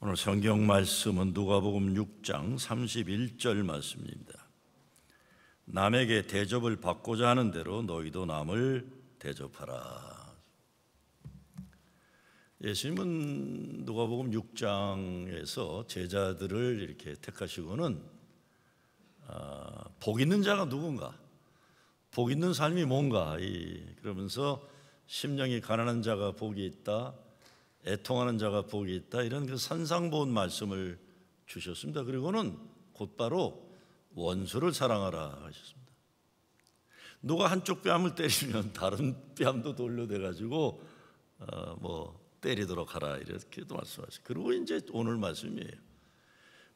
오늘 성경 말씀은 누가복음 6장 31절 말씀입니다. 남에게 대접을 받고자 하는 대로 너희도 남을 대접하라. 예수님은 누가복음 6장에서 제자들을 이렇게 택하시고는 복 있는 자가 누군가, 복 있는 삶이 뭔가, 그러면서 심령이 가난한 자가 복이 있다, 애통하는 자가 복이 있다, 이런 그 산상보온 말씀을 주셨습니다. 그리고는 곧바로 원수를 사랑하라 하셨습니다. 누가 한쪽 뺨을 때리면 다른 뺨도 돌려대가지고 때리도록 하라, 이렇게도 말씀하시고, 그리고 이제 오늘 말씀이에요.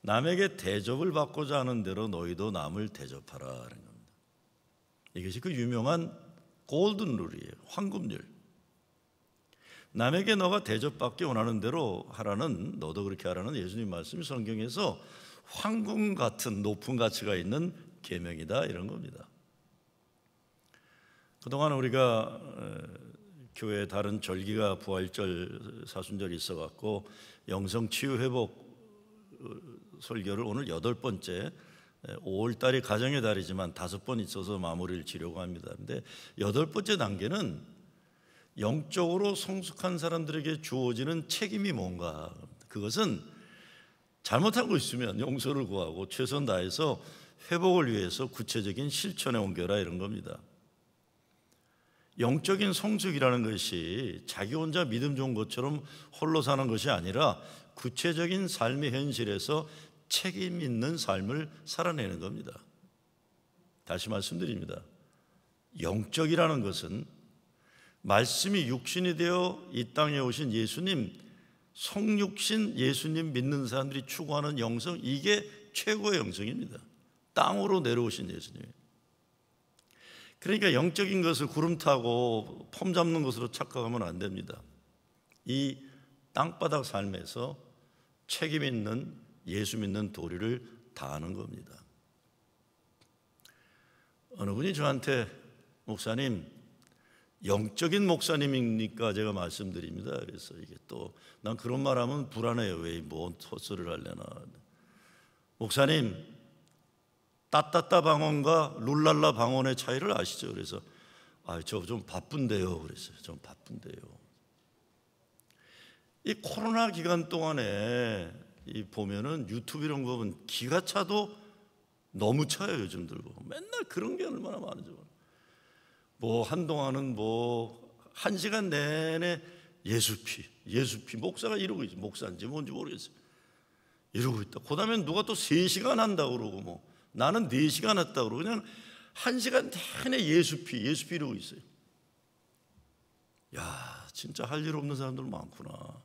남에게 대접을 받고자 하는 대로 너희도 남을 대접하라 하는 겁니다. 이것이 그 유명한 골든 룰이에요. 황금률. 남에게 너가 대접받기 원하는 대로 하라는, 너도 그렇게 하라는 예수님 말씀이 성경에서 황금 같은 높은 가치가 있는 계명이다, 이런 겁니다. 그동안 우리가 교회 다른 절기가 부활절, 사순절이 있어갖고 영성치유회복 설교를 오늘 8번째, 5월달이 가정의 달이지만 5번 있어서 마무리를 지려고 합니다. 그런데 8번째 단계는 영적으로 성숙한 사람들에게 주어지는 책임이 뭔가, 그것은 잘못한 거 있으면 용서를 구하고 최선 다해서 회복을 위해서 구체적인 실천에 옮겨라, 이런 겁니다. 영적인 성숙이라는 것이 자기 혼자 믿음 좋은 것처럼 홀로 사는 것이 아니라 구체적인 삶의 현실에서 책임 있는 삶을 살아내는 겁니다. 다시 말씀드립니다. 영적이라는 것은 말씀이 육신이 되어 이 땅에 오신 예수님, 성육신 예수님 믿는 사람들이 추구하는 영성, 이게 최고의 영성입니다. 땅으로 내려오신 예수님. 그러니까 영적인 것을 구름 타고 폼 잡는 것으로 착각하면 안 됩니다. 이 땅바닥 삶에서 책임 있는 예수 믿는 도리를 다하는 겁니다. 어느 분이 저한테, 목사님, 영적인 목사님입니까? 제가 말씀드립니다. 그래서 이게 또 난 그런 말하면 불안해요. 왜 뭔 헛소리를 하려나. 목사님, 따따따 방언과 룰랄라 방언의 차이를 아시죠? 그래서 저 좀 바쁜데요. 그랬어요. 좀 바쁜데요. 이 코로나 기간 동안에 보면은 유튜브 이런 거 보면 기가 차도 너무 차요. 요즘 들고 맨날 그런 게 얼마나 많은지. 한동안은 1시간 내내 예수피 목사가 이러고 있어. 목사인지 뭔지 모르겠어요. 이러고 있다. 그 다음에 누가 또 3시간 한다고 그러고, 나는 4시간 했다고 그러고, 그냥 1시간 내내 예수피 이러고 있어요. 야, 진짜 할 일 없는 사람들 많구나.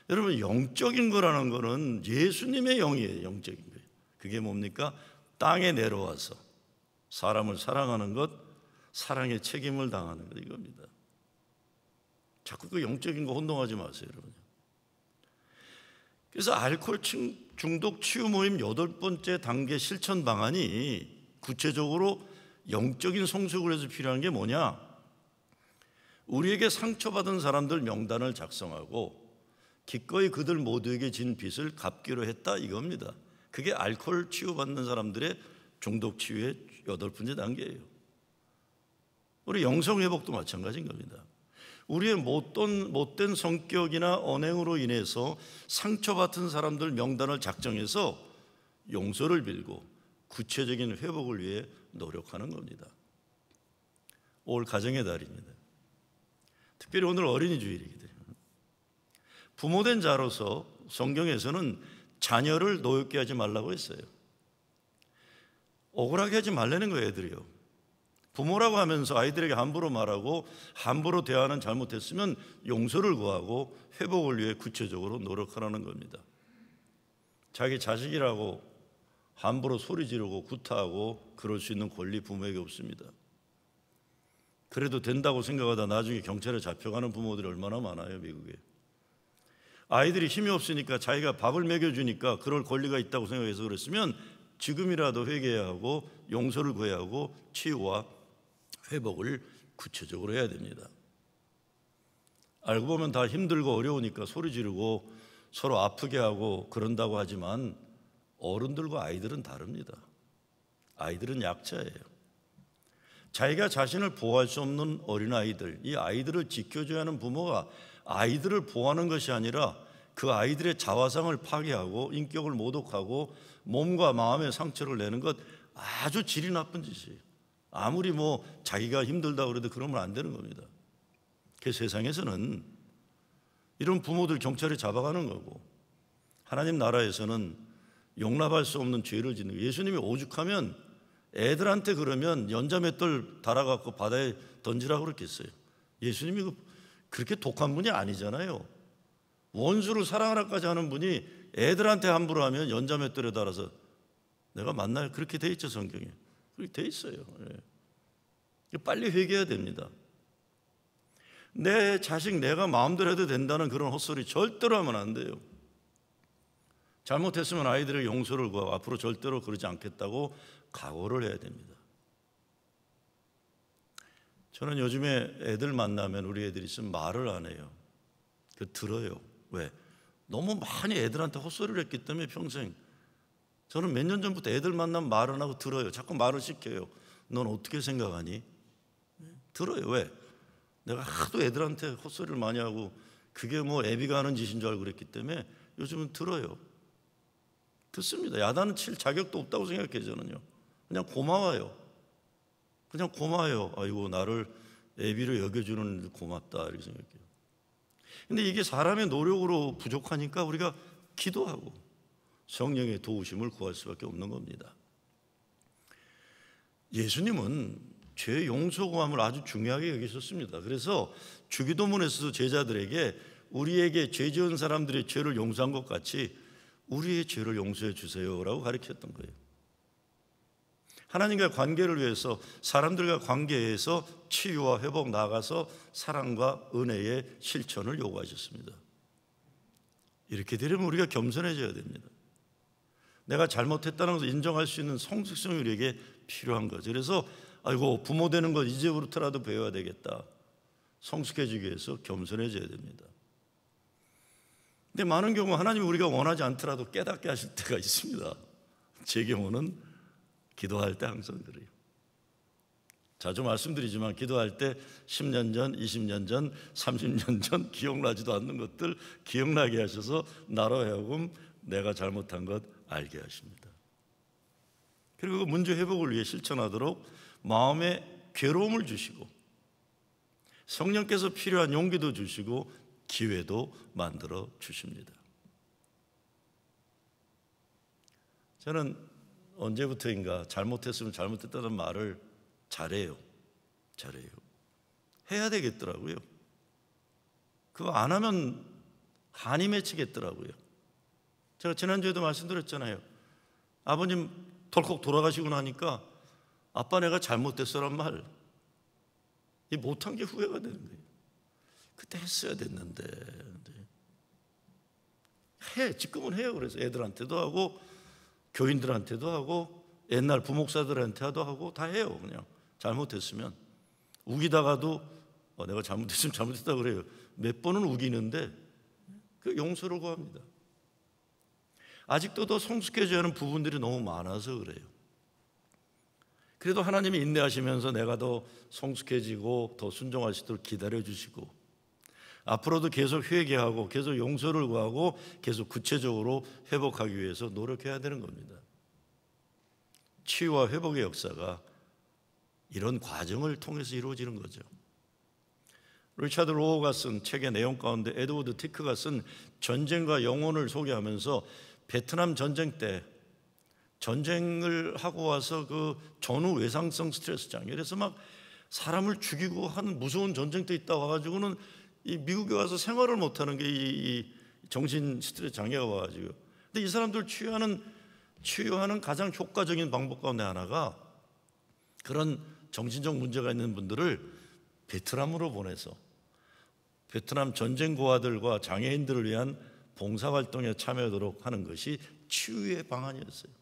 여러분, 영적인 거라는 거는 예수님의 영이에요. 영적인 거예요. 그게 뭡니까? 땅에 내려와서 사람을 사랑하는 것, 사랑의 책임을 당하는 것, 이겁니다. 자꾸 그 영적인 거 혼동하지 마세요, 여러분. 그래서 알코올 중독 치유 모임 8번째 단계 실천 방안이 구체적으로 영적인 성숙을 위해서 필요한 게 뭐냐? 우리에게 상처받은 사람들 명단을 작성하고 기꺼이 그들 모두에게 진 빚을 갚기로 했다, 이겁니다. 그게 알코올 치유받는 사람들의 중독 치유의 8번째 단계예요. 우리 영성회복도 마찬가지인 겁니다. 우리의 못된 성격이나 언행으로 인해서 상처받은 사람들 명단을 작성해서 용서를 빌고 구체적인 회복을 위해 노력하는 겁니다. 올 가정의 달입니다. 특별히 오늘 어린이 주일이기 때문에 부모된 자로서 성경에서는 자녀를 노엽게 하지 말라고 했어요. 억울하게 하지 말라는 거예요, 애들이요. 부모라고 하면서 아이들에게 함부로 말하고 함부로 대하는 잘못했으면 용서를 구하고 회복을 위해 구체적으로 노력하라는 겁니다. 자기 자식이라고 함부로 소리 지르고 구타하고 그럴 수 있는 권리 부모에게 없습니다. 그래도 된다고 생각하다 나중에 경찰에 잡혀가는 부모들이 얼마나 많아요, 미국에. 아이들이 힘이 없으니까 자기가 밥을 먹여주니까 그럴 권리가 있다고 생각해서 그랬으면 지금이라도 회개해야 하고 용서를 구해야 하고 치유와 회복을 구체적으로 해야 됩니다. 알고 보면 다 힘들고 어려우니까 소리 지르고 서로 아프게 하고 그런다고 하지만 어른들과 아이들은 다릅니다. 아이들은 약자예요. 자기가 자신을 보호할 수 없는 어린아이들, 이 아이들을 지켜줘야 하는 부모가 아이들을 보호하는 것이 아니라 그 아이들의 자화상을 파괴하고 인격을 모독하고 몸과 마음의 상처를 내는 것, 아주 질이 나쁜 짓이에요. 아무리 자기가 힘들다고 그래도 그러면 안 되는 겁니다. 그 세상에서는 이런 부모들 경찰이 잡아가는 거고, 하나님 나라에서는 용납할 수 없는 죄를 짓는 거예요. 예수님이 오죽하면 애들한테 그러면 연자맷돌 달아갖고 바다에 던지라고 그랬겠어요. 예수님이 그렇게 독한 분이 아니잖아요. 원수를 사랑하라까지 하는 분이 애들한테 함부로 하면 연자맷돌에 달아서 내가 만나요. 그렇게 돼 있죠, 성경에. 그렇게 돼 있어요. 빨리 회개해야 됩니다. 내 자식 내가 마음대로 해도 된다는 그런 헛소리 절대로 하면 안 돼요. 잘못했으면 아이들의 용서를 구하고 앞으로 절대로 그러지 않겠다고 각오를 해야 됩니다. 저는 요즘에 애들 만나면 우리 애들이 있으면 말을 안 해요. 들어요. 왜? 너무 많이 애들한테 헛소리를 했기 때문에 평생. 저는 몇 년 전부터 애들 만나면 말을 안 하고 들어요. 자꾸 말을 시켜요. 넌 어떻게 생각하니? 들어요. 왜? 내가 하도 애들한테 헛소리를 많이 하고 그게 애비가 하는 짓인 줄 알고 그랬기 때문에 요즘은 들어요. 듣습니다. 야단은 칠 자격도 없다고 생각해요. 저는요. 그냥 고마워요. 그냥 고마워요. 아이고, 나를 애비로 여겨주는 고맙다, 이렇게 생각해요. 근데 이게 사람의 노력으로 부족하니까 우리가 기도하고 성령의 도우심을 구할 수밖에 없는 겁니다. 예수님은 죄 용서 구함을 아주 중요하게 여기셨습니다. 그래서 주기도문에서도 제자들에게 우리에게 죄 지은 사람들의 죄를 용서한 것 같이 우리의 죄를 용서해 주세요라고 가르쳤던 거예요. 하나님과의 관계를 위해서 사람들과 관계에서 치유와 회복 나아가서 사랑과 은혜의 실천을 요구하셨습니다. 이렇게 되려면 우리가 겸손해져야 됩니다. 내가 잘못했다는 것을 인정할 수 있는 성숙성이 우리에게 필요한 거죠. 그래서 아이고, 부모 되는 것 이제부터라도 배워야 되겠다. 성숙해지기 위해서 겸손해져야 됩니다. 근데 많은 경우 하나님이 우리가 원하지 않더라도 깨닫게 하실 때가 있습니다. 제 경우는 기도할 때 항상 그래요. 자주 말씀드리지만 기도할 때 10년 전, 20년 전, 30년 전 기억나지도 않는 것들 기억나게 하셔서 나로 하여금 내가 잘못한 것 알게 하십니다. 그리고 그 문제 회복을 위해 실천하도록 마음에 괴로움을 주시고 성령께서 필요한 용기도 주시고 기회도 만들어 주십니다. 저는 언제부터인가 잘못했으면 잘못했다는 말을 잘해요. 해야 되겠더라고요. 그거 안 하면 한이 맺히겠더라고요. 제가 지난주에도 말씀드렸잖아요. 아버님 덜컥 돌아가시고 나니까 아빠 내가 잘못됐어란 말, 이 못한 게 후회가 되는 거예요. 그때 했어야 됐는데. 지금은 해요. 그래서 애들한테도 하고 교인들한테도 하고 옛날 부목사들한테도 하고 다 해요. 그냥 잘못했으면 우기다가도 내가 잘못했으면 잘못했다 그래요. 몇 번은 우기는데 그 용서를 구합니다. 아직도 더 성숙해져야 하는 부분들이 너무 많아서 그래요. 그래도 하나님이 인내하시면서 내가 더 성숙해지고 더 순종할 수 있도록 기다려주시고 앞으로도 계속 회개하고 계속 용서를 구하고 계속 구체적으로 회복하기 위해서 노력해야 되는 겁니다. 치유와 회복의 역사가 이런 과정을 통해서 이루어지는 거죠. 리차드 로우가 쓴 책의 내용 가운데 에드워드 티크가 쓴 전쟁과 영혼을 소개하면서 베트남 전쟁 때 전쟁을 하고 와서 그 전후 외상성 스트레스 장애, 그래서 막 사람을 죽이고 하는 무서운 전쟁터 있다 와가지고는 이 미국에 와서 생활을 못하는 게 이 정신 스트레스 장애가 와가지고. 근데 이 사람들 치유하는 가장 효과적인 방법 가운데 하나가 그런 정신적 문제가 있는 분들을 베트남으로 보내서 베트남 전쟁 고아들과 장애인들을 위한 봉사활동에 참여하도록 하는 것이 치유의 방안이었어요.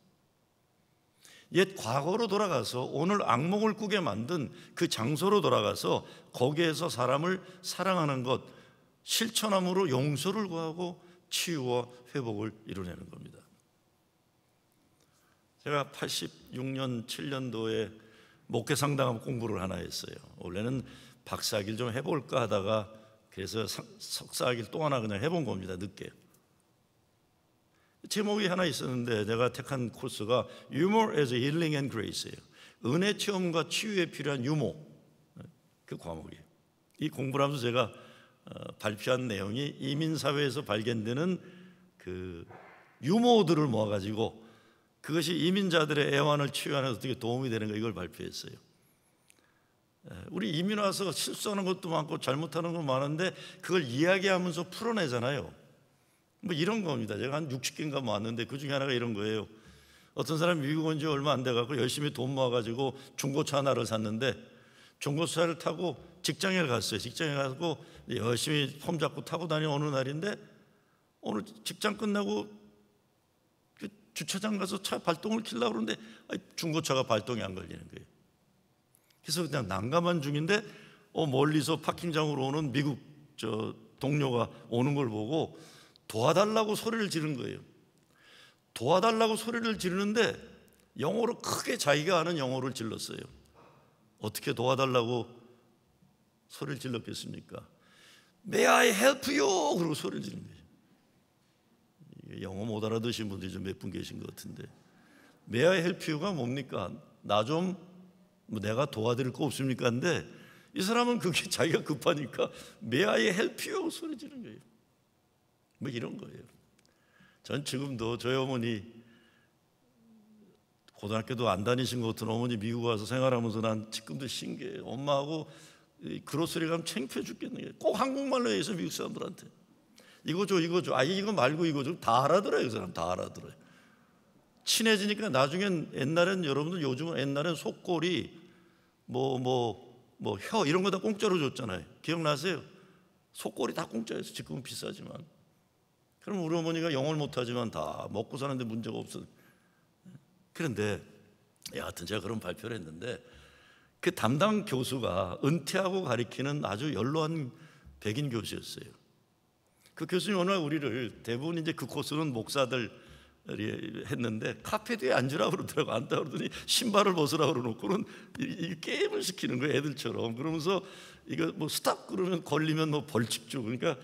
옛 과거로 돌아가서 오늘 악몽을 꾸게 만든 그 장소로 돌아가서 거기에서 사람을 사랑하는 것, 실천함으로 용서를 구하고 치유와 회복을 이루어내는 겁니다. 제가 86년, 7년도에 목회 상담 공부를 하나 했어요. 원래는 박사학위를 좀 해볼까 하다가 그래서 석사학위를 또 하나 그냥 해본 겁니다. 늦게. 제목이 하나 있었는데 제가 택한 코스가 Humor as Healing and Grace예요. 은혜 체험과 치유에 필요한 유머, 그 과목이에요. 이 공부를 하면서 제가 발표한 내용이 이민사회에서 발견되는 그 유머들을 모아가지고 그것이 이민자들의 애환을 치유하는 데 어떻게 도움이 되는가, 이걸 발표했어요. 우리 이민 와서 실수하는 것도 많고 잘못하는 것도 많은데 그걸 이야기하면서 풀어내잖아요. 뭐 이런 겁니다. 제가 한 60개인가 모았는데 그 중에 하나가 이런 거예요. 어떤 사람이 미국 온 지 얼마 안 돼갖고 열심히 돈 모아가지고 중고차 하나를 샀는데 중고차를 타고 직장에 갔어요. 직장에 가고 열심히 폼 잡고 타고 다니는 어느 날인데 오늘 직장 끝나고 주차장 가서 차 발동을 켜려고 그러는데 중고차가 발동이 안 걸리는 거예요. 그래서 그냥 난감한 중인데 멀리서 파킹장으로 오는 미국 동료가 오는 걸 보고 도와달라고 소리를 지른 거예요. 도와달라고 소리를 지르는데 영어로 크게 자기가 아는 영어를 질렀어요. 어떻게 도와달라고 소리를 질렀겠습니까? May I help you? 그러고 소리를 지른 거예요. 영어 못 알아듣신 분들이 좀 몇 분 계신 것 같은데, May I help you가 뭡니까? 나 좀 내가 도와드릴 거 없습니까? 근데 이 사람은 그게 자기가 급하니까 May I help you? 소리 지른 거예요. 뭐 이런 거예요. 전 지금도 저희 어머니, 고등학교도 안 다니신 것 같은 어머니 미국 와서 생활하면서 난 지금도 신기해요. 엄마하고 그로서리 가면 창피해 죽겠네. 꼭 한국말로 해서 미국 사람들한테 이거 줘, 이거 줘. 이거 말고 이거 줘. 다 알아들어요. 그 사람 다 알아들어요. 친해지니까 나중엔, 옛날엔 여러분들 요즘은, 옛날엔 속꼬리 혀 이런 거 다 공짜로 줬잖아요. 기억나세요? 속꼬리 다 공짜였어요. 지금은 비싸지만. 그럼 우리 어머니가 영어를 못하지만 다 먹고 사는데 문제가 없어. 그런데 여하튼 제가 그런 발표를 했는데 그 담당 교수가 은퇴하고 가리키는 아주 연로한 백인 교수였어요. 그 교수님 어느 날 우리를, 대부분 이제 그 코스는 목사들이 했는데 카페 뒤에 앉으라고 그러더라고. 앉다 그러더니 신발을 벗으라고 그러놓고는 이 게임을 시키는 거예요, 애들처럼. 그러면서 이거 뭐 스탑 그러면 걸리면 뭐 벌칙 주고. 그러니까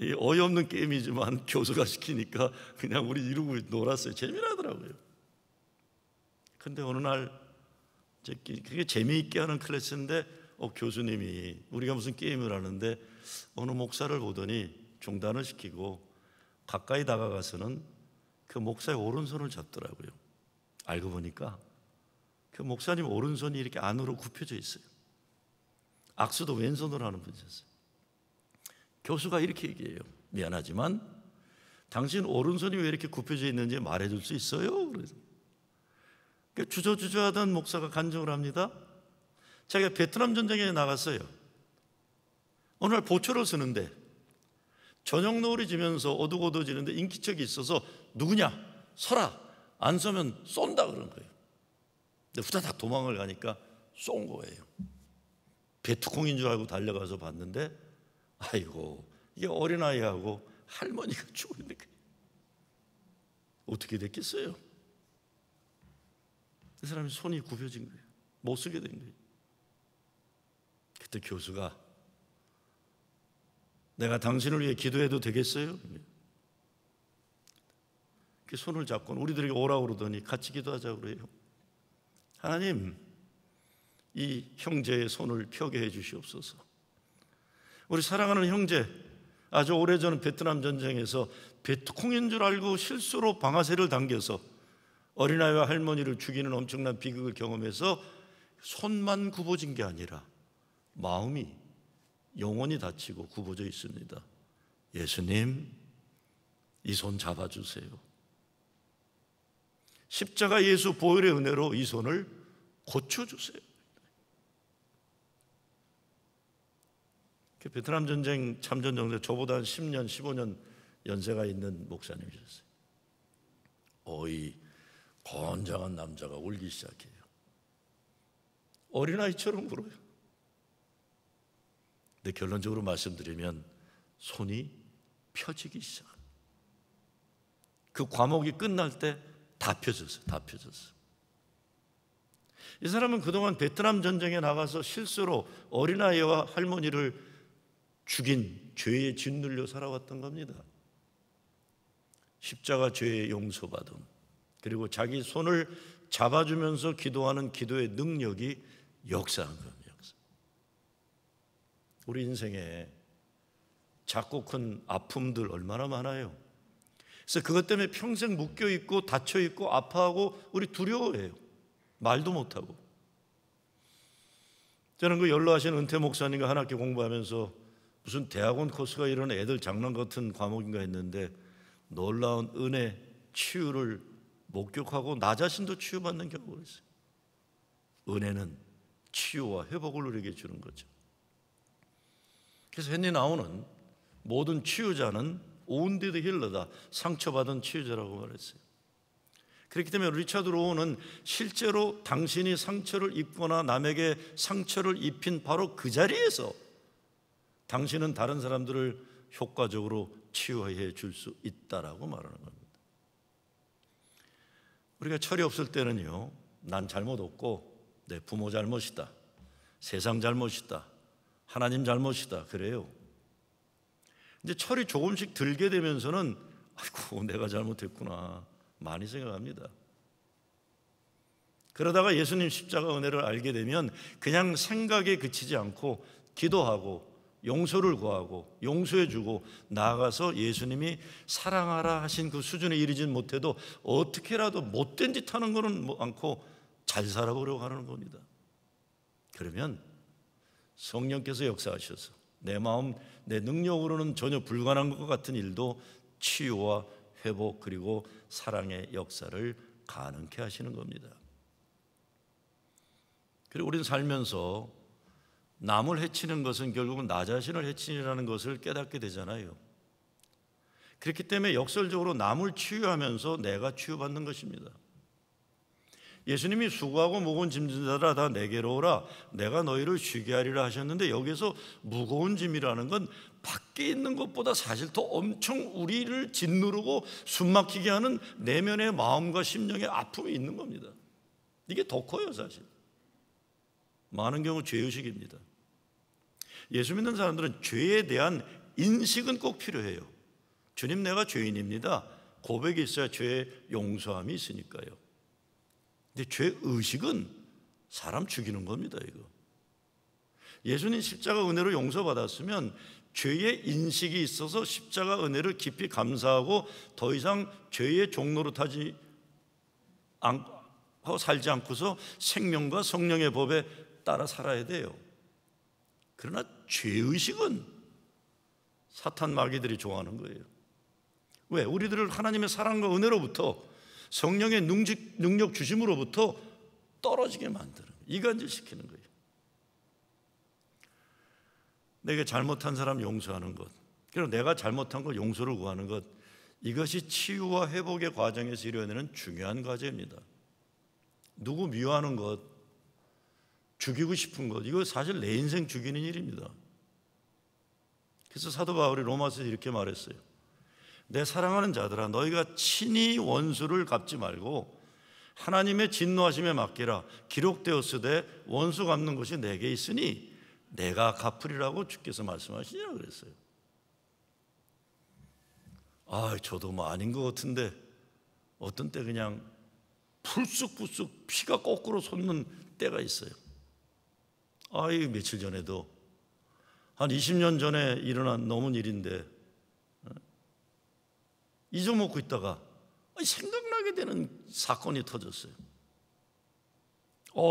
어이없는 게임이지만 교수가 시키니까 그냥 우리 이러고 놀았어요. 재미나더라고요. 근데 어느 날 그게 재미있게 하는 클래스인데 교수님이 우리가 무슨 게임을 하는데 어느 목사를 보더니 중단을 시키고 가까이 다가가서는 그 목사의 오른손을 잡더라고요. 알고 보니까 그 목사님 오른손이 이렇게 안으로 굽혀져 있어요. 악수도 왼손으로 하는 분이셨어요. 교수가 이렇게 얘기해요. 미안하지만 당신 오른손이 왜 이렇게 굽혀져 있는지 말해줄 수 있어요? 그래서 주저주저하던 목사가 간증을 합니다. 자기가 베트남 전쟁에 나갔어요. 어느 날 보초를 쓰는데 저녁 노을이 지면서 어둑어두워지는데 인기척이 있어서 누구냐? 서라. 안 서면 쏜다 그런 거예요. 근데 후다닥 도망을 가니까 쏜 거예요. 베트콩인 줄 알고 달려가서 봤는데 아이고, 이게 어린아이하고 할머니가 죽어 있는 거예요. 어떻게 됐겠어요? 그 사람이 손이 굽혀진 거예요. 못 쓰게 된 거예요. 그때 교수가 내가 당신을 위해 기도해도 되겠어요? 그 손을 잡고 우리들에게 오라고 그러더니 같이 기도하자고 그래요. 하나님, 이 형제의 손을 펴게 해 주시옵소서. 우리 사랑하는 형제, 아주 오래전 베트남 전쟁에서 베트콩인 줄 알고 실수로 방아쇠를 당겨서 어린아이와 할머니를 죽이는 엄청난 비극을 경험해서 손만 굽어진 게 아니라 마음이 영원히 다치고 굽어져 있습니다. 예수님, 이 손 잡아주세요. 십자가 예수 보혈의 은혜로 이 손을 고쳐주세요. 베트남 전쟁 참전 정도 저보다 한 10년, 15년 연세가 있는 목사님이셨어요. 어이 건장한 남자가 울기 시작해요. 어린아이처럼 울어요. 근데 결론적으로 말씀드리면 손이 펴지기 시작합니다. 그 과목이 끝날 때 다 펴졌어요. 다 펴졌어요. 이 사람은 그동안 베트남 전쟁에 나가서 실수로 어린아이와 할머니를 죽인 죄에 짓눌려 살아왔던 겁니다. 십자가 죄의 용서받음, 그리고 자기 손을 잡아주면서 기도하는 기도의 능력이 역사한 겁니다. 우리 인생에 작고 큰 아픔들 얼마나 많아요. 그래서 그것 때문에 평생 묶여있고 닫혀있고 아파하고 우리 두려워해요. 말도 못하고. 저는 그 연로하신 은퇴 목사님과 한 학기 공부하면서 무슨 대학원 코스가 이런 애들 장난 같은 과목인가 했는데 놀라운 은혜, 치유를 목격하고 나 자신도 치유받는 경우가 있어요. 은혜는 치유와 회복을 우리에게 주는 거죠. 그래서 헨리 나우는 모든 치유자는 wounded healer다, 상처받은 치유자라고 말했어요. 그렇기 때문에 리차드 로우는 실제로 당신이 상처를 입거나 남에게 상처를 입힌 바로 그 자리에서 당신은 다른 사람들을 효과적으로 치유해 줄 수 있다라고 말하는 겁니다. 우리가 철이 없을 때는요, 난 잘못 없고 내 부모 잘못이다, 세상 잘못이다, 하나님 잘못이다 그래요. 이제 철이 조금씩 들게 되면서는 아이고 내가 잘못했구나 많이 생각합니다. 그러다가 예수님 십자가 은혜를 알게 되면 그냥 생각에 그치지 않고 기도하고 용서를 구하고 용서해주고 나아가서 예수님이 사랑하라 하신 그 수준에 이르진 못해도 어떻게라도 못된 짓 하는 거는 않고 잘 살아보려고 하는 겁니다. 그러면 성령께서 역사하셔서 내 마음, 내 능력으로는 전혀 불가능한 것 같은 일도 치유와 회복 그리고 사랑의 역사를 가능케 하시는 겁니다. 그리고 우리는 살면서 남을 해치는 것은 결국은 나 자신을 해치는 것을 깨닫게 되잖아요. 그렇기 때문에 역설적으로 남을 치유하면서 내가 치유받는 것입니다. 예수님이 수고하고 무거운 짐진 자들아 다 내게로 오라 내가 너희를 쉬게 하리라 하셨는데 여기서 무거운 짐이라는 건 밖에 있는 것보다 사실 더 엄청 우리를 짓누르고 숨막히게 하는 내면의 마음과 심령의 아픔이 있는 겁니다. 이게 더 커요 사실. 많은 경우 죄의식입니다. 예수 믿는 사람들은 죄에 대한 인식은 꼭 필요해요. 주님 내가 죄인입니다. 고백이 있어야 죄의 용서함이 있으니까요. 근데 죄의식은 사람 죽이는 겁니다. 이거. 예수님 십자가 은혜로 용서받았으면 죄의 인식이 있어서 십자가 은혜를 깊이 감사하고 더 이상 죄의 종로로 타지 않고 살지 않고서 생명과 성령의 법에 따라 살아야 돼요. 그러나 죄의식은 사탄 마귀들이 좋아하는 거예요. 왜? 우리들을 하나님의 사랑과 은혜로부터 성령의 능력 주심으로부터 떨어지게 만드는 이간질시키는 거예요. 내가 잘못한 사람 용서하는 것, 그리고 내가 잘못한 걸 용서를 구하는 것, 이것이 치유와 회복의 과정에서 이루어내는 중요한 과제입니다. 누구 미워하는 것, 죽이고 싶은 것, 이거 사실 내 인생 죽이는 일입니다. 그래서 사도 바울이 로마서에 이렇게 말했어요. 내 사랑하는 자들아 너희가 친히 원수를 갚지 말고 하나님의 진노하심에 맡기라. 기록되었으되 원수 갚는 것이 내게 있으니 내가 갚으리라고 주께서 말씀하시니라 그랬어요. 저도 뭐 아닌 것 같은데 어떤 때 그냥 풀쑥풀쑥 피가 거꾸로 솟는 때가 있어요. 며칠 전에도 한 20년 전에 일어난 넘은 일인데 잊어먹고 있다가 생각나게 되는 사건이 터졌어요.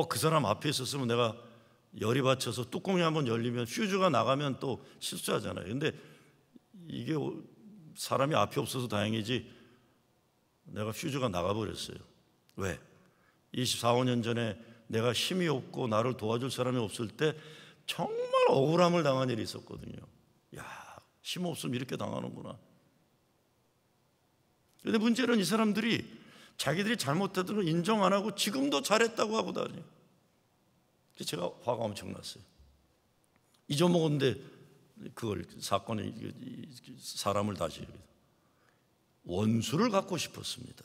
그 사람 앞에 있었으면 내가 열이 받쳐서 뚜껑이 한번 열리면 퓨즈가 나가면 또 실수하잖아요. 근데 이게 사람이 앞에 없어서 다행이지 내가 퓨즈가 나가버렸어요. 왜? 24, 5년 전에 내가 힘이 없고 나를 도와줄 사람이 없을 때 정말 억울함을 당한 일이 있었거든요. 힘 없으면 이렇게 당하는구나. 그런데 문제는 이 사람들이 자기들이 잘못했던 걸 인정 안 하고 지금도 잘했다고 하고 다녀요. 제가 화가 엄청 났어요. 잊어먹었는데 그걸 사건에 사람을 다시 원수를 갚고 싶었습니다.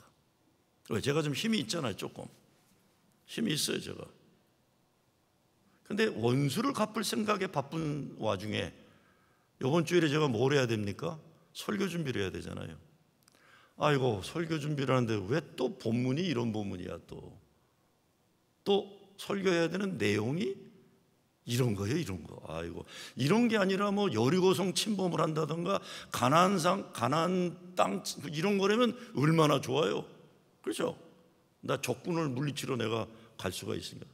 왜? 제가 좀 힘이 있잖아요. 조금 힘이 있어요 제가. 근데 원수를 갚을 생각에 바쁜 와중에 이번 주일에 제가 뭘 해야 됩니까? 설교 준비를 해야 되잖아요. 아이고, 설교 준비를 하는데 왜 또 본문이 이런 본문이야. 또 설교해야 되는 내용이 이런 거예요. 이런 거. 아이고, 이런 게 아니라 뭐 여리고성 침범을 한다든가 가나안 땅 이런 거라면 얼마나 좋아요. 그렇죠? 나 적군을 물리치러 내가 갈 수가 있으니까.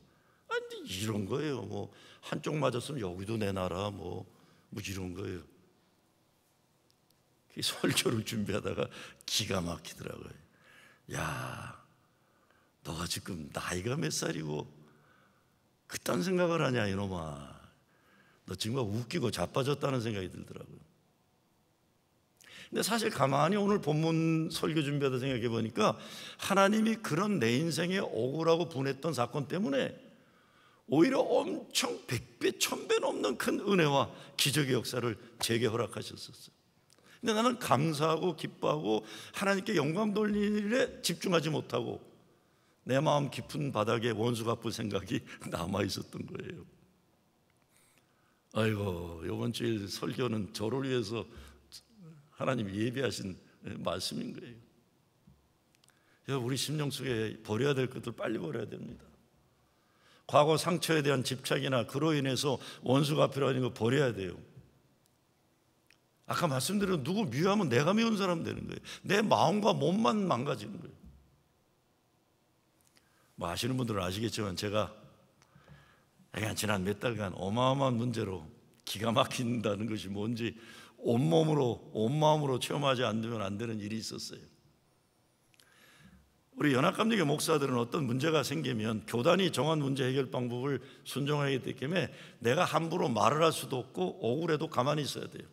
아니, 이런 거예요. 뭐 한쪽 맞았으면 여기도 내놔라. 뭐 이런 거예요. 설교를 준비하다가 기가 막히더라고요. 야, 너가 지금 나이가 몇 살이고 그딴 생각을 하냐 이놈아. 너 정말 웃기고 자빠졌다는 생각이 들더라고요. 근데 사실 가만히 오늘 본문 설교 준비하다 생각해 보니까 하나님이 그런 내 인생에 억울하고 분했던 사건 때문에 오히려 엄청 100배, 1000배 넘는 큰 은혜와 기적의 역사를 제게 허락하셨었어요. 근데 나는 감사하고 기뻐하고 하나님께 영광 돌리는 일에 집중하지 못하고 내 마음 깊은 바닥에 원수 갚을 생각이 남아 있었던 거예요. 아이고, 이번 주일 설교는 저를 위해서 하나님이 예비하신 말씀인 거예요. 우리 심령 속에 버려야 될 것들 빨리 버려야 됩니다. 과거 상처에 대한 집착이나 그로 인해서 원수 갚으려 하는 거 버려야 돼요. 아까 말씀드린 누구 미워하면 내가 미운 사람 되는 거예요. 내 마음과 몸만 망가지는 거예요. 뭐 아시는 분들은 아시겠지만 제가 지난 몇 달간 어마어마한 문제로 기가 막힌다는 것이 뭔지 온 마음으로 체험하지 않으면 안 되는 일이 있었어요. 우리 연합감리교 목사들은 어떤 문제가 생기면 교단이 정한 문제 해결 방법을 순종하기 때문에 내가 함부로 말을 할 수도 없고 억울해도 가만히 있어야 돼요.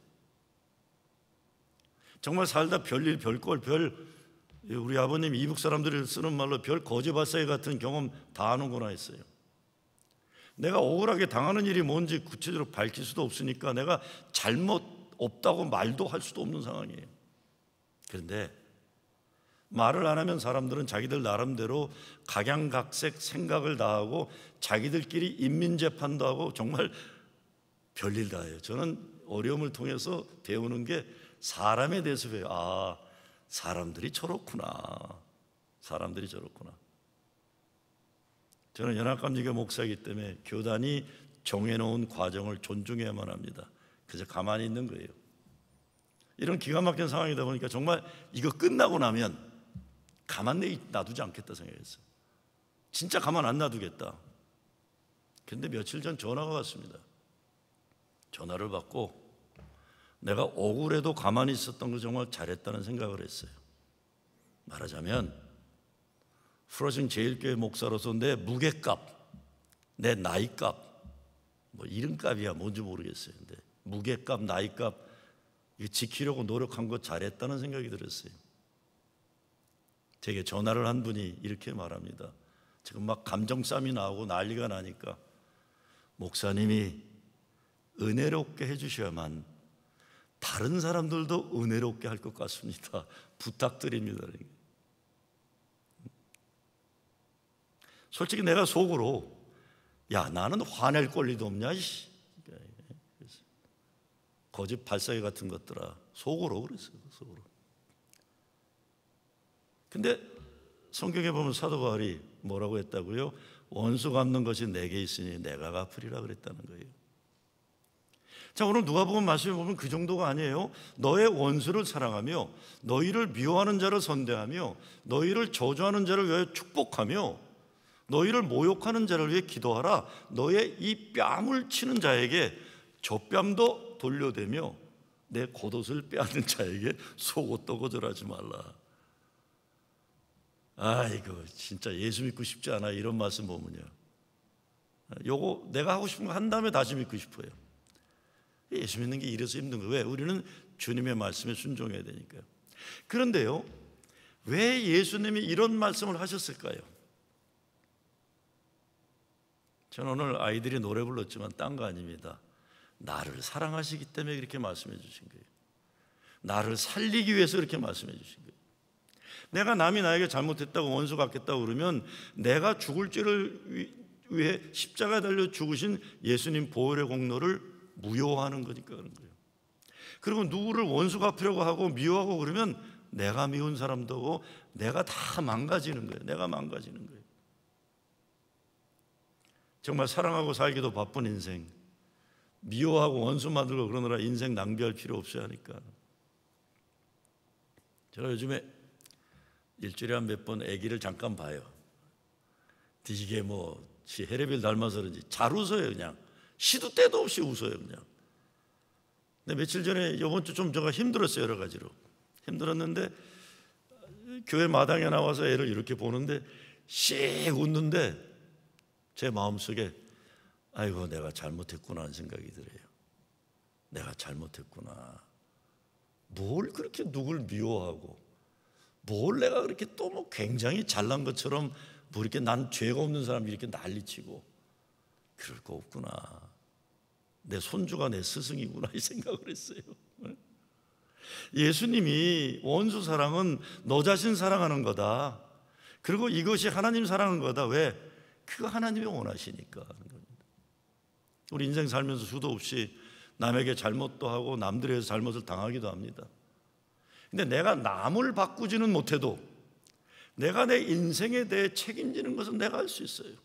정말 살다 별일 별꼴 우리 아버님 이북 사람들이 쓰는 말로 별 거지발사기 같은 경험 다 하는구나 했어요. 내가 억울하게 당하는 일이 뭔지 구체적으로 밝힐 수도 없으니까 내가 잘못 없다고 말도 할 수도 없는 상황이에요. 그런데 말을 안 하면 사람들은 자기들 나름대로 각양각색 생각을 다 하고 자기들끼리 인민재판도 하고 정말 별일 다 해요. 저는 어려움을 통해서 배우는 게 사람에 대해서 배워요. 아, 사람들이 저렇구나. 사람들이 저렇구나. 저는 연합감리교 목사이기 때문에 교단이 정해놓은 과정을 존중해야만 합니다. 그저 가만히 있는 거예요. 이런 기가 막힌 상황이다 보니까 정말 이거 끝나고 나면 가만 놔두지 않겠다 생각했어요. 진짜 가만 안 놔두겠다. 그런데 며칠 전 전화가 왔습니다. 전화를 받고 내가 억울해도 가만히 있었던 거 정말 잘했다는 생각을 했어요. 말하자면 프로징 제일교회 목사로서 내 무게값, 내 나이값, 뭐 이름값이야 뭔지 모르겠어요. 근데 무게값, 나이값 이거 지키려고 노력한 거 잘했다는 생각이 들었어요. 제게 전화를 한 분이 이렇게 말합니다. 지금 막 감정싸움이 나오고 난리가 나니까 목사님이 은혜롭게 해주셔야만 다른 사람들도 은혜롭게 할 것 같습니다. 부탁드립니다. 솔직히 내가 속으로 야, 나는 화낼 권리도 없냐? 거짓 발사기 같은 것들아. 속으로 그랬어요. 속으로. 근데 성경에 보면 사도 바울이 뭐라고 했다고요? 원수 갚는 것이 내게 있으니 내가 갚으리라 그랬다는 거예요. 자, 오늘 누가복음 말씀에 보면 그 정도가 아니에요. 너의 원수를 사랑하며 너희를 미워하는 자를 선대하며 너희를 저주하는 자를 위하여 축복하며 너희를 모욕하는 자를 위해 기도하라. 너의 이 뺨을 치는 자에게 젖뺨도 돌려대며 내 겉옷을 빼앗는 자에게 속옷도 거절하지 말라. 아이고, 진짜 예수 믿고 싶지 않아. 이런 말씀 보면요, 요거 내가 하고 싶은 거 한 다음에 다시 믿고 싶어요. 예수 믿는 게 이래서 힘든 거예요. 왜? 우리는 주님의 말씀에 순종해야 되니까요. 그런데요, 왜 예수님이 이런 말씀을 하셨을까요? 저는 오늘 아이들이 노래 불렀지만 딴 거 아닙니다. 나를 사랑하시기 때문에 그렇게 말씀해 주신 거예요. 나를 살리기 위해서 그렇게 말씀해 주신 거예요. 내가 남이 나에게 잘못했다고 원수 갚겠다고 그러면 내가 죽을 죄를 위해 십자가에 달려 죽으신 예수님 보혈의 공로를 무효화하는 거니까 그런 거예요. 그리고 누구를 원수 갚으려고 하고 미워하고 그러면 내가 미운 사람도 내가 다 망가지는 거예요. 내가 망가지는 거예요. 정말 사랑하고 살기도 바쁜 인생, 미워하고 원수 만들고 그러느라 인생 낭비할 필요 없어야 하니까. 제가 요즘에 일주일에 한 몇 번 아기를 잠깐 봐요. 이게 지 헤레빌 닮아서 그런지 잘 웃어요. 그냥 시도 때도 없이 웃어요. 그냥. 근데 며칠 전에 이번 주 좀 제가 힘들었어요. 여러 가지로 힘들었는데 교회 마당에 나와서 애를 이렇게 보는데 씩 웃는데 제 마음속에 아이고 내가 잘못했구나 하는 생각이 들어요. 내가 잘못했구나. 뭘 그렇게 누굴 미워하고 뭘 내가 그렇게 또 굉장히 잘난 것처럼 이렇게 난 죄가 없는 사람이 이렇게 난리치고 그럴 거 없구나. 내 손주가 내 스승이구나 이 생각을 했어요. 예수님이 원수 사랑은 너 자신 사랑하는 거다. 그리고 이것이 하나님 사랑하는 거다. 왜? 그거 하나님이 원하시니까 하는 겁니다. 우리 인생 살면서 수도 없이 남에게 잘못도 하고 남들에 의해서 잘못을 당하기도 합니다. 근데 내가 남을 바꾸지는 못해도 내가 내 인생에 대해 책임지는 것은 내가 할 수 있어요.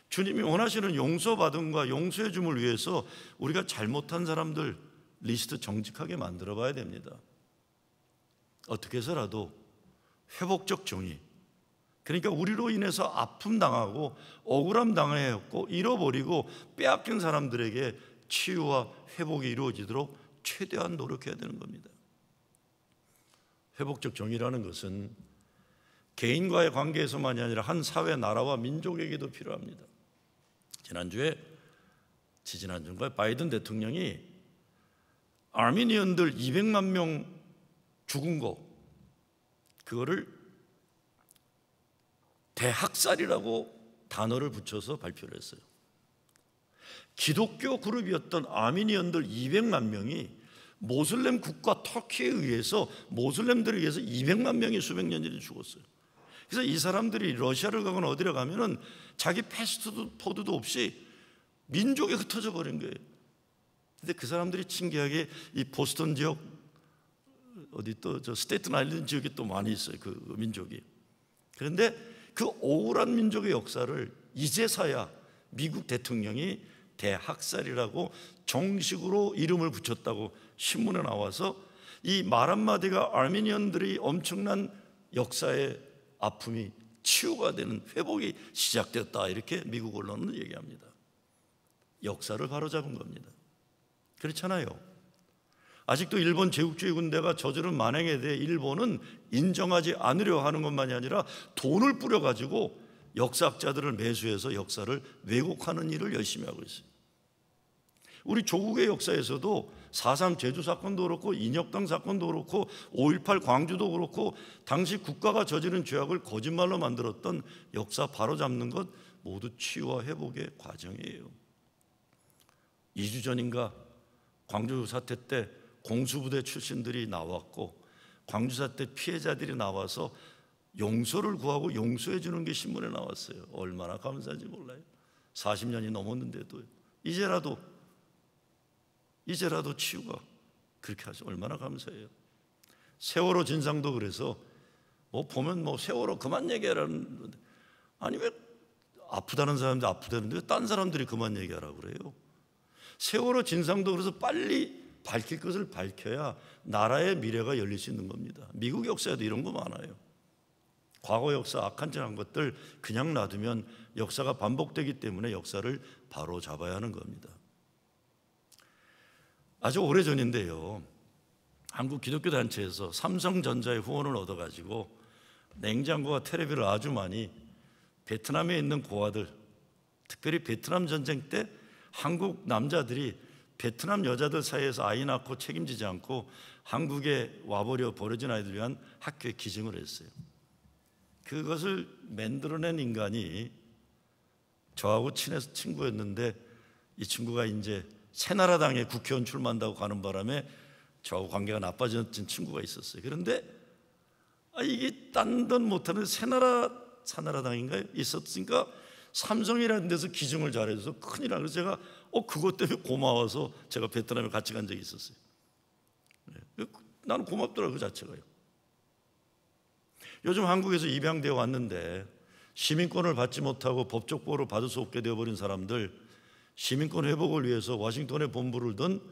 주님이 원하시는 용서받음과 용서해 줌을 위해서 우리가 잘못한 사람들 리스트 정직하게 만들어 봐야 됩니다. 어떻게 해서라도 회복적 정의, 그러니까 우리로 인해서 아픔 당하고 억울함 당하였고 잃어버리고 빼앗긴 사람들에게 치유와 회복이 이루어지도록 최대한 노력해야 되는 겁니다. 회복적 정의라는 것은 개인과의 관계에서만이 아니라 한 사회, 나라와 민족에게도 필요합니다. 지지난주인가 바이든 대통령이 아르메니언들 200만 명 죽은 그거를 대학살이라고 단어를 붙여서 발표를 했어요. 기독교 그룹이었던 아르메니언들 200만 명이 모슬렘 국가 터키에 의해서 모슬렘들에 의해서 200만 명이 수백 년이 죽었어요. 그래서 이 사람들이 러시아를 가거나 어디를 가면은 자기 패스포트도 없이 민족에 흩어져 버린 거예요. 근데 그 사람들이 신기하게 이 보스턴 지역 어디 또 저 스테이튼 아일랜드 지역에 또 많이 있어요. 그 민족이. 그런데 그 억울한 민족의 역사를 이제서야 미국 대통령이 대학살이라고 정식으로 이름을 붙였다고 신문에 나와서 이 말 한마디가 아르메니언들이 엄청난 역사의 아픔이 치유가 되는 회복이 시작되었다 이렇게 미국 언론은 얘기합니다. 역사를 바로잡은 겁니다. 그렇잖아요. 아직도 일본 제국주의 군대가 저지른 만행에 대해 일본은 인정하지 않으려 하는 것만이 아니라 돈을 뿌려가지고 역사학자들을 매수해서 역사를 왜곡하는 일을 열심히 하고 있어요. 우리 조국의 역사에서도 4.3 제주 사건도 그렇고 인혁당 사건도 그렇고 5.18 광주도 그렇고 당시 국가가 저지른 죄악을 거짓말로 만들었던 역사 바로잡는 것 모두 치유와 회복의 과정이에요. 2주 전인가 광주 사태 때 공수부대 출신들이 나왔고 광주 사태 피해자들이 나와서 용서를 구하고 용서해 주는 게 신문에 나왔어요. 얼마나 감사한지 몰라요. 40년이 넘었는데도 이제라도 치유가 그렇게 하죠. 얼마나 감사해요. 세월호 진상도 그래서 보면 세월호 그만 얘기하라는, 아니 왜 아프다는 사람들 아프다는데 왜 딴 사람들이 그만 얘기하라고 그래요. 세월호 진상도 그래서 빨리 밝힐 것을 밝혀야 나라의 미래가 열릴 수 있는 겁니다. 미국 역사에도 이런 거 많아요. 과거 역사 악한 짓한 것들 그냥 놔두면 역사가 반복되기 때문에 역사를 바로 잡아야 하는 겁니다. 아주 오래전인데요, 한국 기독교 단체에서 삼성전자의 후원을 얻어가지고 냉장고와 텔레비를 아주 많이 베트남에 있는 고아들, 특별히 베트남 전쟁 때 한국 남자들이 베트남 여자들 사이에서 아이 낳고 책임지지 않고 한국에 와버려 버려진 아이들 위한 학교에 기증을 했어요. 그것을 만들어낸 인간이 저하고 친해서 친구였는데 이 친구가 이제 새나라당에 국회의원 출마한다고 가는 바람에 저하고 관계가 나빠진 친구가 있었어요. 그런데 이게 딴 돈 못하는 새나라당인가요? 있었으니까 삼성이라는 데서 기증을 잘해줘서 큰일 나서 제가 그것 때문에 고마워서 제가 베트남에 같이 간 적이 있었어요. 나는 고맙더라고요, 그 자체가요. 요즘 한국에서 입양되어 왔는데 시민권을 받지 못하고 법적 보호를 받을 수 없게 되어버린 사람들, 시민권 회복을 위해서 워싱턴에 본부를 둔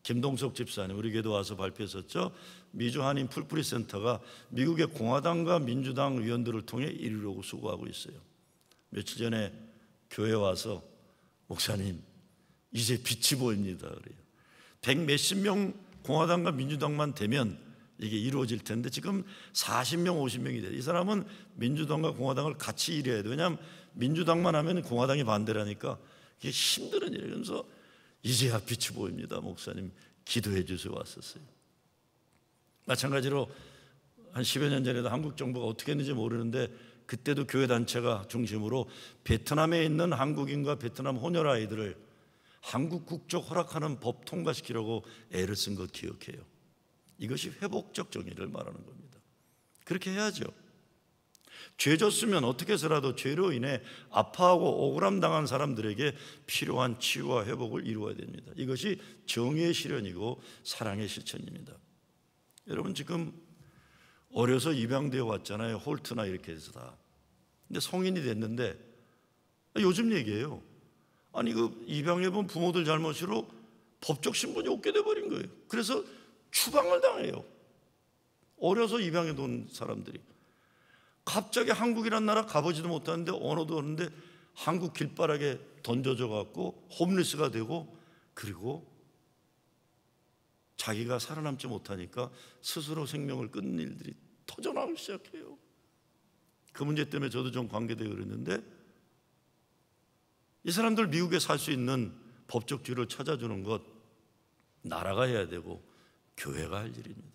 김동석 집사님, 우리 교회도 와서 발표했었죠. 미주 한인 풀뿌리 센터가 미국의 공화당과 민주당 위원들을 통해 이루려고 수고하고 있어요. 며칠 전에 교회 와서 목사님 이제 빛이 보입니다 그래요. 100 몇십 명 공화당과 민주당만 되면 이게 이루어질 텐데 지금 40명 50명이 돼요. 이 사람은 민주당과 공화당을 같이 일해야 돼요. 왜냐하면 민주당만 하면 공화당이 반대라니까 이게 힘든 일이에요. 그래서 이제야 빛이 보입니다 목사님 기도해 주세요 왔었어요. 마찬가지로 한 10여 년 전에도 한국 정부가 어떻게 했는지 모르는데 그때도 교회 단체가 중심으로 베트남에 있는 한국인과 베트남 혼혈 아이들을 한국 국적 허락하는 법 통과시키려고 애를 쓴 것 기억해요. 이것이 회복적 정의를 말하는 겁니다. 그렇게 해야죠. 죄 졌으면 어떻게 해서라도 죄로 인해 아파하고 억울함 당한 사람들에게 필요한 치유와 회복을 이루어야 됩니다. 이것이 정의의 실현이고 사랑의 실천입니다. 여러분 지금 어려서 입양되어 왔잖아요. 홀트나 이렇게 해서 다. 근데 성인이 됐는데 요즘 얘기예요. 아니 그 입양해본 부모들 잘못으로 법적 신분이 없게 돼버린 거예요. 그래서 추방을 당해요. 어려서 입양해 둔 사람들이 갑자기 한국이란 나라 가보지도 못하는데 언어도 없는데 한국 길바닥에 던져져 갖고 홈리스가 되고 그리고 자기가 살아남지 못하니까 스스로 생명을 끊는 일들이 터져나오기 시작해요. 그 문제 때문에 저도 좀 관계되어 그랬는데 이 사람들 미국에 살 수 있는 법적 지위를 찾아주는 것 나라가 해야 되고 교회가 할 일입니다.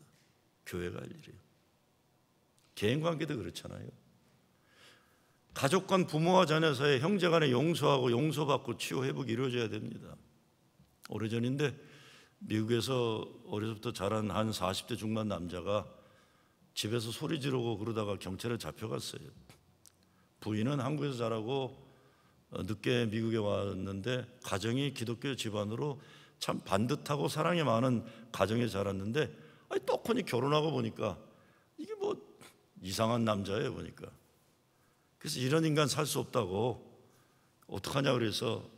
교회가 할 일이에요. 개인관계도 그렇잖아요. 가족 간 부모와 자녀 사이에 형제 간에 용서하고 용서받고 치유 회복이 이루어져야 됩니다. 오래전인데 미국에서 어려서부터 자란 한 40대 중반 남자가 집에서 소리 지르고 그러다가 경찰에 잡혀갔어요. 부인은 한국에서 자라고 늦게 미국에 왔는데 가정이 기독교 집안으로 참 반듯하고 사랑이 많은 가정에 자랐는데 떡하니 결혼하고 보니까 이게 뭐 이상한 남자예요 보니까. 그래서 이런 인간 살 수 없다고 어떡하냐 그래서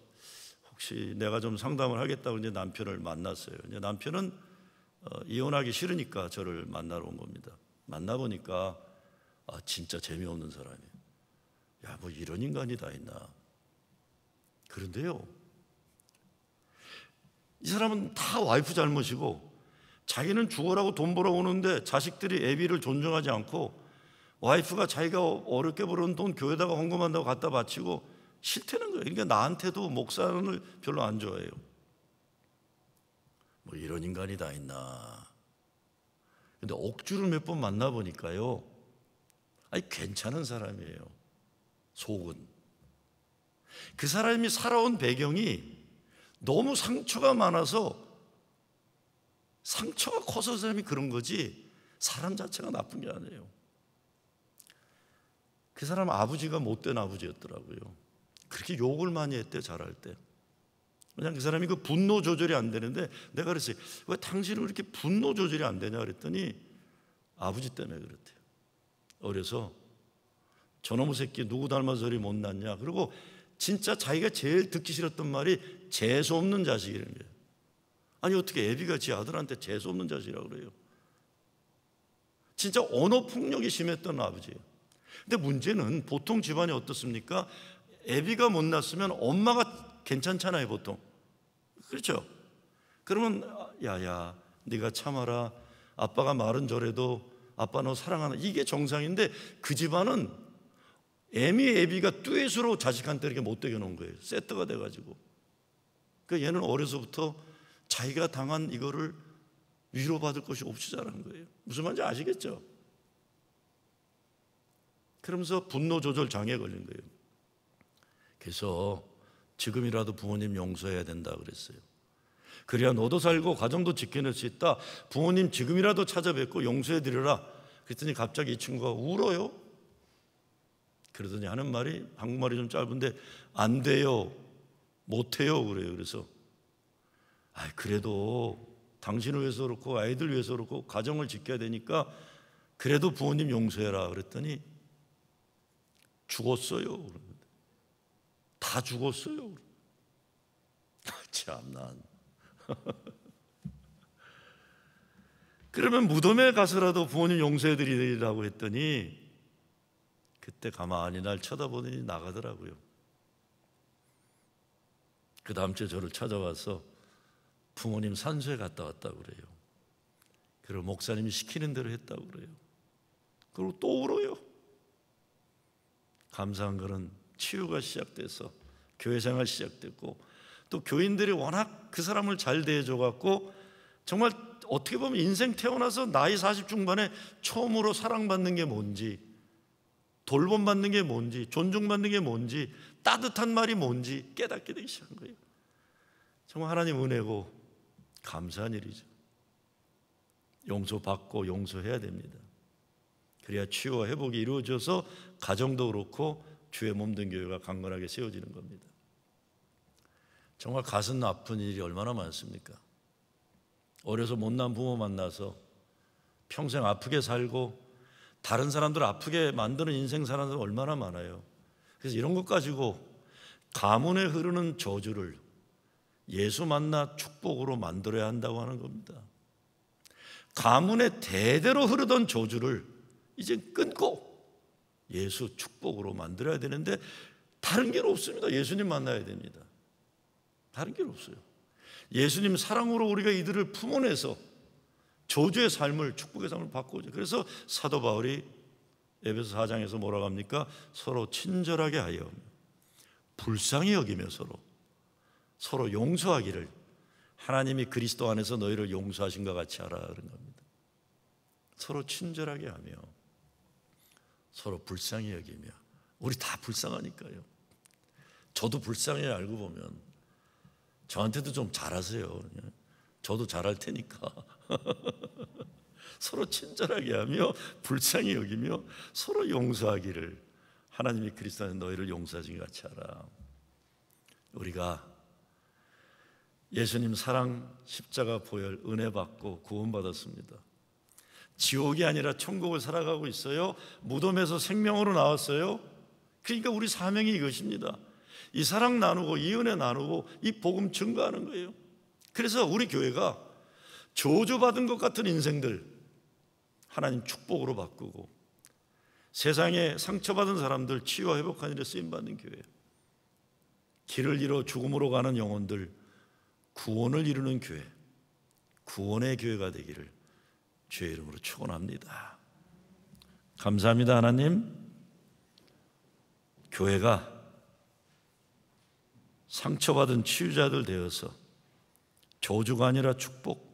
혹시 내가 좀 상담을 하겠다고 이제 남편을 만났어요. 이제 남편은 이혼하기 싫으니까 저를 만나러 온 겁니다. 만나보니까 진짜 재미없는 사람이에요. 야, 뭐 이런 인간이 다 있나. 그런데요, 이 사람은 다 와이프 잘못이고 자기는 죽어라고 돈 벌어오는데 자식들이 애비를 존중하지 않고 와이프가 자기가 어렵게 벌어온 돈 교회다가 헌금한다고 갖다 바치고 싫다는 거예요. 그러니까 나한테도 목사를 별로 안 좋아해요. 뭐 이런 인간이 다 있나. 근데 억주를 몇 번 만나보니까요, 괜찮은 사람이에요. 속은. 그 사람이 살아온 배경이 너무 상처가 많아서 상처가 커서 그 사람이 그런 거지 사람 자체가 나쁜 게 아니에요. 그 사람 아버지가 못된 아버지였더라고요. 그렇게 욕을 많이 했대 자랄 때. 그냥 그 사람이 그 분노 조절이 안 되는데 내가 그랬어요. 왜 당신은 그렇게 분노 조절이 안 되냐 그랬더니 아버지 때문에 그렇대요. 어려서 저놈의 새끼 누구 닮아서 저리 못났냐. 그리고 진짜 자기가 제일 듣기 싫었던 말이 재수 없는 자식이라는 거예요. 아니 어떻게 애비가 지 아들한테 재수 없는 자식이라고 그래요. 진짜 언어 폭력이 심했던 아버지예요. 근데 문제는 보통 집안이 어떻습니까? 애비가 못 낳았으면 엄마가 괜찮잖아요 보통. 그렇죠? 그러면 야야 네가 참아라. 아빠가 말은 저래도 아빠 너 사랑하나. 이게 정상인데 그 집안은 애비가 듀엣으로 자식한테 이렇게 못되게 놓은 거예요. 세트가 돼가지고. 그러니까 얘는 어려서부터 자기가 당한 이거를 위로받을 것이 없이 자란 거예요. 무슨 말인지 아시겠죠? 그러면서 분노 조절 장애에 걸린 거예요. 그래서 지금이라도 부모님 용서해야 된다 그랬어요. 그래야 너도 살고 가정도 지켜낼 수 있다. 부모님 지금이라도 찾아뵙고 용서해 드려라. 그랬더니 갑자기 이 친구가 울어요. 그러더니 하는 말이, 한국말이 좀 짧은데 안 돼요, 못 해요 그래요. 그래서 그래도 당신을 위해서 그렇고 아이들 위해서 그렇고 가정을 지켜야 되니까 그래도 부모님 용서해라 그랬더니 죽었어요. 다 죽었어요. 참나. 그러면 무덤에 가서라도 부모님 용서해 드리라고 했더니 그때 가만히 날 쳐다보더니 나가더라고요. 그 다음 주에 저를 찾아와서 부모님 산소에 갔다 왔다고 그래요. 그리고 목사님이 시키는 대로 했다고 그래요. 그리고 또 울어요. 감사한 것은 치유가 시작돼서 교회 생활 시작됐고, 또 교인들이 워낙 그 사람을 잘 대해줘 갖고 정말 어떻게 보면 인생 태어나서 나이 40 중반에 처음으로 사랑받는 게 뭔지, 돌봄받는 게 뭔지, 존중받는 게 뭔지, 따뜻한 말이 뭔지 깨닫게 되기 시작한 거예요. 정말 하나님 은혜고 감사한 일이죠. 용서받고 용서해야 됩니다. 그래야 치유와 회복이 이루어져서 가정도 그렇고 주의 몸된 교회가 강건하게 세워지는 겁니다. 정말 가슴 아픈 일이 얼마나 많습니까? 어려서 못난 부모 만나서 평생 아프게 살고 다른 사람들 아프게 만드는 인생 사는 사람 얼마나 많아요. 그래서 이런 것 가지고 가문에 흐르는 저주를 예수 만나 축복으로 만들어야 한다고 하는 겁니다. 가문에 대대로 흐르던 저주를 이제 끊고 예수 축복으로 만들어야 되는데 다른 길 없습니다. 예수님 만나야 됩니다. 다른 길 없어요. 예수님 사랑으로 우리가 이들을 품어내서 저주의 삶을, 축복의 삶을 바꾸죠. 그래서 사도 바울이 에베소 4장에서 뭐라고 합니까? 서로 친절하게 하여 불쌍히 여기며 서로 용서하기를 하나님이 그리스도 안에서 너희를 용서하신 것 같이 하라 그런 겁니다. 서로 친절하게 하며 서로 불쌍히 여기며. 우리 다 불쌍하니까요. 저도 불쌍해. 알고 보면 저한테도 좀 잘하세요. 저도 잘할 테니까. 서로 친절하게 하며 불쌍히 여기며 서로 용서하기를 하나님이 그리스도 안에 너희를 용서하신 것 같이 하라. 우리가 예수님 사랑 십자가 보혈 은혜 받고 구원받았습니다. 지옥이 아니라 천국을 살아가고 있어요. 무덤에서 생명으로 나왔어요. 그러니까 우리 사명이 이것입니다. 이 사랑 나누고 이 은혜 나누고 이 복음 증거하는 거예요. 그래서 우리 교회가 저주받은 것 같은 인생들 하나님 축복으로 바꾸고 세상에 상처받은 사람들 치유와 회복하는 일에 쓰임받는 교회, 길을 잃어 죽음으로 가는 영혼들 구원을 이루는 교회, 구원의 교회가 되기를 주의 이름으로 축원합니다. 감사합니다. 하나님, 교회가 상처받은 치유자들 되어서 저주가 아니라 축복,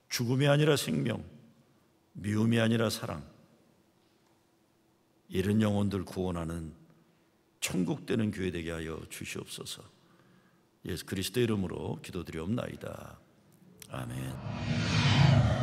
죽음이 아니라 생명, 미움이 아니라 사랑, 이런 영혼들 구원하는 천국 되는 교회 되게 하여 주시옵소서. 예수 그리스도 이름으로 기도드리옵나이다. 아멘.